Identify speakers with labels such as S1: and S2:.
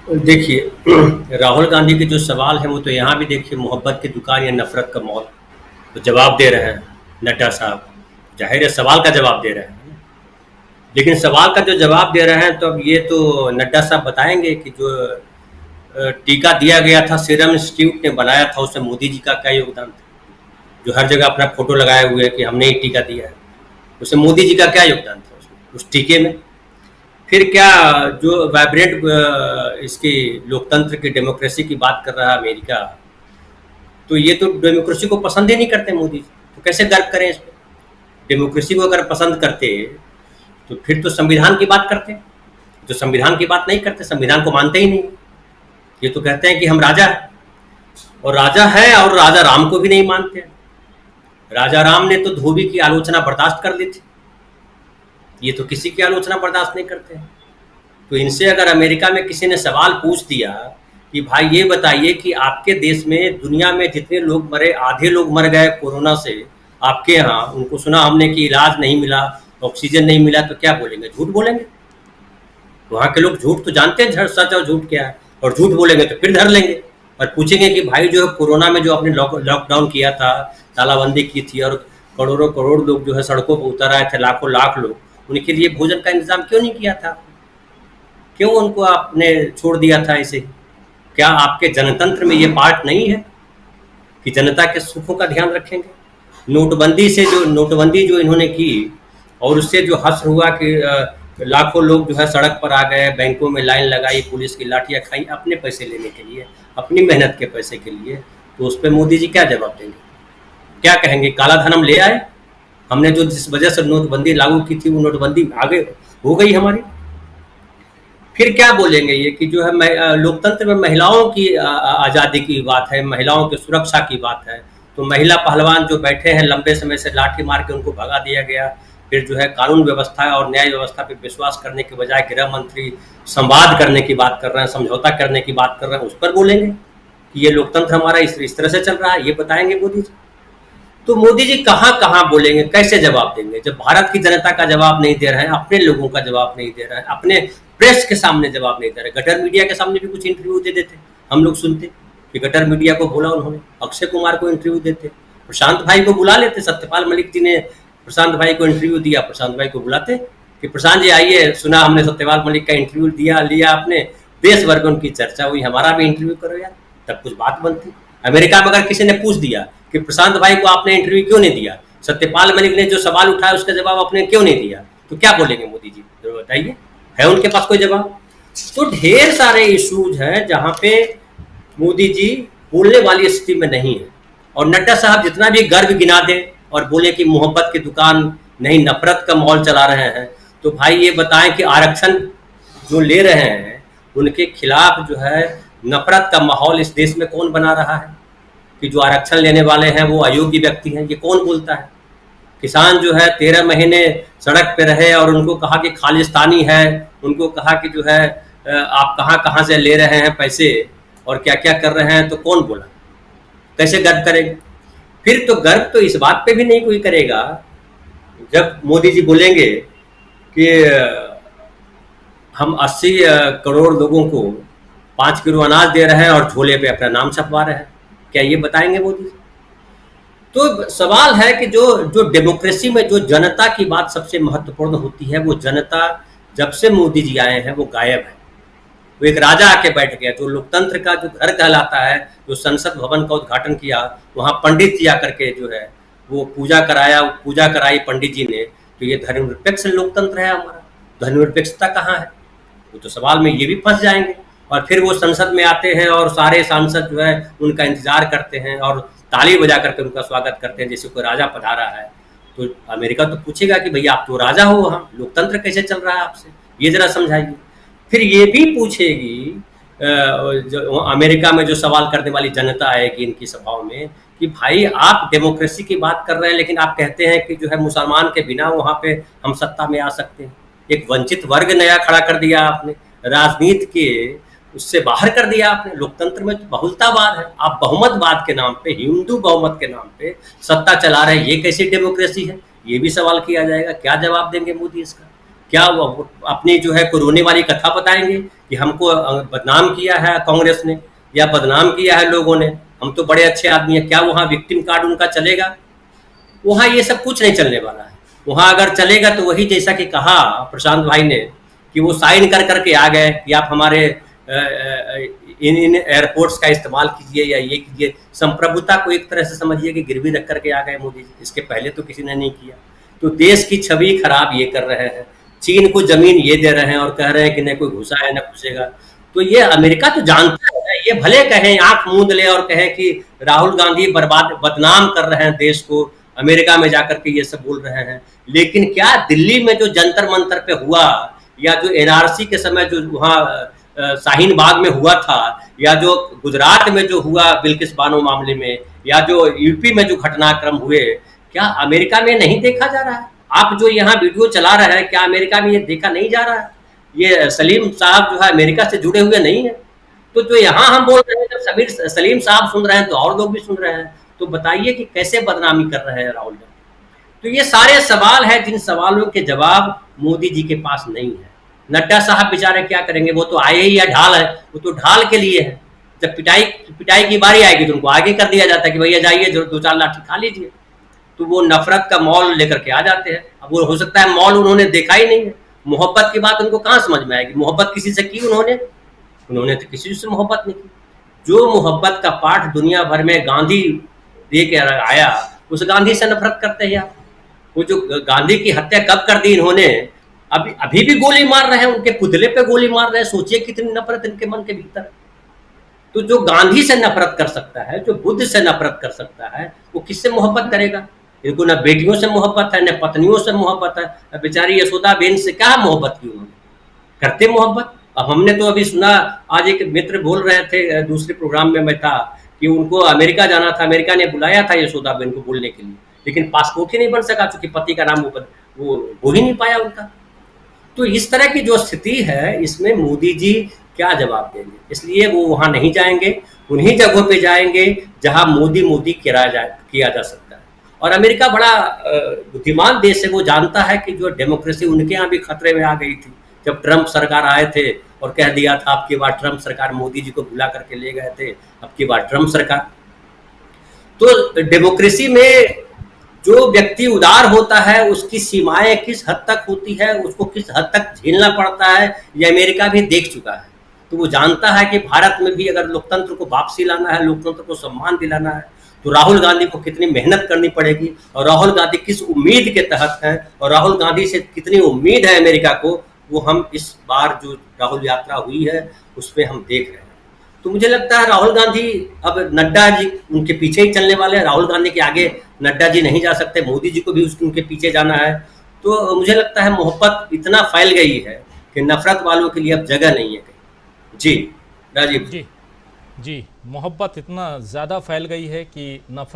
S1: देखिए राहुल गांधी के जो सवाल है वो तो यहाँ भी देखिए मोहब्बत की दुकान या नफरत का मॉल, तो जवाब दे रहे हैं नड्डा साहब। जाहिर है सवाल का जवाब दे रहे हैं, लेकिन सवाल का जो जवाब दे रहे हैं तो अब ये तो नड्डा साहब बताएंगे कि जो टीका दिया गया था सीरम इंस्टीट्यूट ने बनाया था उसमें मोदी जी का क्या योगदान था। जो हर जगह अपना फोटो लगाए हुए है कि हमने ही टीका दिया है, उसमें मोदी जी का क्या योगदान था उसमें उस टीके में। फिर क्या जो वाइब्रेंट इसकी लोकतंत्र की डेमोक्रेसी की बात कर रहा है अमेरिका, तो ये तो डेमोक्रेसी को पसंद ही नहीं करते मोदी जी, तो कैसे गर्व करें इस पर। डेमोक्रेसी को अगर पसंद करते तो फिर तो संविधान की बात करते। जो संविधान की बात नहीं करते, संविधान को मानते ही नहीं, ये तो कहते हैं कि हम राजा हैं, और राजा है और राजा राम को भी नहीं मानते। राजा राम ने तो धोबी की आलोचना बर्दाश्त कर ली थी, ये तो किसी की आलोचना बर्दाश्त नहीं करते। तो इनसे अगर अमेरिका में किसी ने सवाल पूछ दिया कि भाई ये बताइए कि आपके देश में दुनिया में जितने लोग मरे, आधे लोग मर गए कोरोना से आपके यहाँ, उनको सुना हमने कि इलाज नहीं मिला, ऑक्सीजन नहीं मिला, तो क्या बोलेंगे? झूठ बोलेंगे। वहाँ के लोग झूठ तो जानते हैं, सच और झूठ क्या है, और झूठ बोलेंगे तो फिर धर लेंगे और पूछेंगे कि भाई जो है कोरोना में जो आपने लॉकडाउन किया था, तालाबंदी की थी और करोड़ों करोड़ लोग जो है सड़कों पर उतर आए थे, लाखों लाख लोग, उनके लिए भोजन का इंतजाम क्यों नहीं किया था? क्यों उनको आपने छोड़ दिया था इसे? क्या आपके जनतंत्र में ये पार्ट नहीं है कि जनता के सुखों का ध्यान रखेंगे? नोटबंदी जो इन्होंने की और उससे जो हश्र हुआ कि लाखों लोग जो है सड़क पर आ गए, बैंकों में लाइन लगाई, पुलिस की लाठियां खाई अपने पैसे लेने के लिए, अपनी मेहनत के पैसे के लिए, तो उस पर मोदी जी क्या जवाब देंगे? क्या कहेंगे? काला धन हम ले आए, हमने जो जिस वजह से नोटबंदी लागू की थी वो नोटबंदी आगे हो गई हमारी। फिर क्या बोलेंगे ये कि जो है लोकतंत्र में महिलाओं की आज़ादी की बात है, महिलाओं की सुरक्षा की बात है, तो महिला पहलवान जो बैठे हैं लंबे समय से लाठी मार के उनको भगा दिया गया। फिर जो है कानून व्यवस्था और न्याय व्यवस्था पे विश्वास करने के बजाय गृह मंत्री संवाद करने की बात कर रहे हैं, समझौता करने की बात कर रहे हैं, उस पर बोलेंगे कि ये लोकतंत्र हमारा इस तरह से चल रहा है, ये बताएंगे मोदी जी। तो मोदी जी कहाँ कहाँ बोलेंगे, कैसे जवाब देंगे जब भारत की जनता का जवाब नहीं दे रहे हैं, अपने लोगों का जवाब नहीं दे रहे हैं, अपने प्रेस के सामने जवाब नहीं दे रहे? गटर मीडिया के सामने भी कुछ इंटरव्यू दे देते, हम लोग सुनते कि गटर मीडिया को बोला उन्होंने, अक्षय कुमार को इंटरव्यू देते, प्रशांत भाई को बुला लेते, सत्यपाल मलिक जी ने प्रशांत भाई को इंटरव्यू दिया, प्रशांत भाई को बुलाते कि प्रशांत जी आइए, सुना हमने सत्यपाल मलिक का इंटरव्यू लिया आपने, देश भर में उनकी चर्चा हुई, हमारा भी इंटरव्यू करो यार, तब कुछ बात बनती। अमेरिका में अगर किसी ने पूछ दिया कि प्रशांत भाई को आपने इंटरव्यू क्यों नहीं दिया, सत्यपाल मलिक ने जो सवाल उठाया उसका जवाब आपने क्यों नहीं दिया, तो क्या बोलेंगे मोदी जी? जरूर बताइए, है उनके पास कोई जवाब? तो ढेर सारे इश्यूज हैं जहां पे मोदी जी बोलने वाली स्थिति में नहीं है। और नड्डा साहब जितना भी गर्व गिना दे और बोले कि मोहब्बत की दुकान नहीं नफरत का मॉल चला रहे हैं, तो भाई ये बताएं कि आरक्षण जो ले रहे हैं उनके खिलाफ जो है नफरत का माहौल इस देश में कौन बना रहा है? कि जो आरक्षण लेने वाले हैं वो अयोग्य व्यक्ति हैं, ये कौन बोलता है? किसान जो है 13 महीने सड़क पे रहे और उनको कहा कि खालिस्तानी है, उनको कहा कि जो है आप कहाँ कहाँ से ले रहे हैं पैसे और क्या क्या कर रहे हैं, तो कौन बोला? कैसे गर्व करेंगे? फिर तो गर्व तो इस बात पे भी नहीं कोई करेगा जब मोदी जी बोलेंगे कि हम 80 करोड़ लोगों को 5 किलो अनाज दे रहे हैं और झोले पे अपना नाम छपवा रहे हैं, क्या ये बताएंगे मोदी जी? तो सवाल है कि जो जो डेमोक्रेसी में जो जनता की बात सबसे महत्वपूर्ण होती है, वो जनता जब से मोदी जी आए हैं वो गायब है। वो एक राजा आके बैठ गया, जो लोकतंत्र का जो घर कहलाता है, जो संसद भवन का उद्घाटन किया, वहाँ पंडित जी आकर के जो है वो पूजा कराई पंडित जी ने, तो ये धर्मनिरपेक्ष लोकतंत्र है हमारा? धर्मनिरपेक्षता कहाँ है? वो तो सवाल में ये भी फंस जाएंगे। और फिर वो संसद में आते हैं और सारे सांसद जो है उनका इंतजार करते हैं और ताली बजा करके उनका स्वागत करते हैं जैसे कोई राजा पधारा है। तो अमेरिका तो पूछेगा कि भैया आप तो राजा हो, वहाँ लोकतंत्र कैसे चल रहा है आपसे, ये जरा समझाइए। फिर ये भी पूछेगी जो अमेरिका में जो सवाल करने वाली जनता आएगी इनकी सभाओं में कि भाई आप डेमोक्रेसी की बात कर रहे हैं, लेकिन आप कहते हैं कि जो है मुसलमान के बिना वहाँ पे हम सत्ता में आ सकते हैं। एक वंचित वर्ग नया खड़ा कर दिया आपने, राजनीति के उससे बाहर कर दिया आपने। लोकतंत्र में तो बहुलतावाद है, आप बहुमतवाद के नाम पे, हिंदू बहुमत के नाम पे सत्ता चला रहे हैं, ये कैसी डेमोक्रेसी है? ये भी सवाल किया जाएगा। क्या जवाब देंगे मोदी इसका? क्या वो अपनी जो है कोरोने वाली कथा बताएंगे कि हमको बदनाम किया है कांग्रेस ने या बदनाम किया है लोगों ने, हम तो बड़े अच्छे आदमी हैं? क्या वहाँ विक्टिम कार्ड उनका चलेगा? वहाँ ये सब कुछ नहीं चलने वाला है। वहाँ अगर चलेगा तो वही जैसा कि कहा प्रशांत भाई ने कि वो साइन कर करके आ गए कि आप हमारे इन इन एयरपोर्ट्स का इस्तेमाल कीजिए या ये कीजिए। संप्रभुता को एक तरह से समझिए कि गिरवी रख करके आ गए मोदी जी, इसके पहले तो किसी ने नहीं किया। तो देश की छवि खराब ये कर रहे हैं, चीन को जमीन ये दे रहे हैं और कह रहे हैं कि न कोई घुसा है न घुसेगा। तो ये अमेरिका तो जानता है, ये भले कहें आंख मूंद ले और कहें कि राहुल गांधी बर्बाद बदनाम कर रहे हैं देश को, अमेरिका में जाकर के ये सब बोल रहे हैं, लेकिन क्या दिल्ली में जो जंतर मंतर पे हुआ या जो एनआरसी के समय जो वहाँ शाहीन बाग में हुआ था या जो गुजरात में जो हुआ बिल्किस बानो मामले में या जो यूपी में जो घटनाक्रम हुए, क्या अमेरिका में नहीं देखा जा रहा है? आप जो यहाँ वीडियो चला रहे हैं, क्या अमेरिका में ये देखा नहीं जा रहा है? ये सलीम साहब जो है अमेरिका से जुड़े हुए नहीं है। तो जो यहाँ हम बोल रहे हैं, जब सलीम साहब सुन रहे हैं तो और लोग भी सुन रहे हैं। तो बताइए कि कैसे बदनामी कर रहे हैं राहुल गांधी? तो ये सारे सवाल हैं जिन सवालों के जवाब मोदी जी के पास नहीं है। नड्डा साहब बेचारे क्या करेंगे? वो तो आए ही या ढाल है, वो तो ढाल के लिए है। जब पिटाई पिटाई की बारी आएगी तो उनको आगे कर दिया जाता है कि भैया जाइए जो 2-4 लाठी खा लीजिए। तो वो नफरत का मॉल लेकर के आ जाते हैं। अब वो हो सकता है मॉल उन्होंने देखा ही नहीं है, मोहब्बत की बात उनको कहाँ समझ में आएगी? मोहब्बत किसी से की उन्होंने तो किसी से मोहब्बत नहीं की। जो मोहब्बत का पाठ दुनिया भर में गांधी दे के आया, उस गांधी से नफरत करते हैं आप। वो जो गांधी की हत्या कब कर दी इन्होंने, अभी अभी भी गोली मार रहे हैं, उनके पुतले पे गोली मार रहे हैं। सोचिए कितनी नफरत इनके मन के भीतर। तो जो गांधी से नफरत कर सकता है, जो बुद्ध से नफरत कर सकता है, वो किससे मोहब्बत करेगा? इनको न बेटियों से मोहब्बत है, न पत्नियों से मोहब्बत है। बेचारी यशोदा बेन से क्या मोहब्बत की उन्होंने? करते मोहब्बत? अब हमने तो अभी सुना, आज एक मित्र बोल रहे थे, दूसरे प्रोग्राम में मैं था, कि उनको अमेरिका जाना था, अमेरिका ने बुलाया था यशोदा बेन को बोलने के लिए, लेकिन पासपोर्ट ही नहीं बन सका चूंकि पति का नाम वो हो ही नहीं पाया उनका। तो इस तरह की जो स्थिति है, इसमें मोदी जी क्या जवाब देंगे? इसलिए वो वहां नहीं जाएंगे, उन्हीं जगहों पे जाएंगे जहां मोदी मोदी किया जा सकता है। और अमेरिका बड़ा बुद्धिमान देश है, वो जानता है कि जो डेमोक्रेसी उनके यहाँ भी खतरे में आ गई थी जब ट्रंप सरकार आए थे और कह दिया था अब की बार ट्रंप सरकार, मोदी जी को बुला करके ले गए थे, अब की बार ट्रंप सरकार। तो डेमोक्रेसी में जो व्यक्ति उदार होता है उसकी सीमाएं किस हद तक होती है, उसको किस हद तक झेलना पड़ता है, ये अमेरिका भी देख चुका है। तो वो जानता है कि भारत में भी अगर लोकतंत्र को वापसी लाना है, लोकतंत्र को सम्मान दिलाना है, तो राहुल गांधी को कितनी मेहनत करनी पड़ेगी और राहुल गांधी किस उम्मीद के तहत है और राहुल गांधी से कितनी उम्मीद है अमेरिका को, वो हम इस बार जो राहुल यात्रा हुई है उस पर हम देख रहे हैं। तो मुझे लगता है राहुल गांधी, अब नड्डा जी उनके पीछे ही चलने वाले हैं। राहुल गांधी के आगे नड्डा जी नहीं जा सकते, मोदी जी को भी उनके पीछे जाना है। तो मुझे लगता है मोहब्बत इतना फैल गई है कि नफरत वालों के लिए अब जगह नहीं है कहीं। जी राजीव
S2: जी जी, मोहब्बत इतना ज़्यादा फैल गई है कि नफरत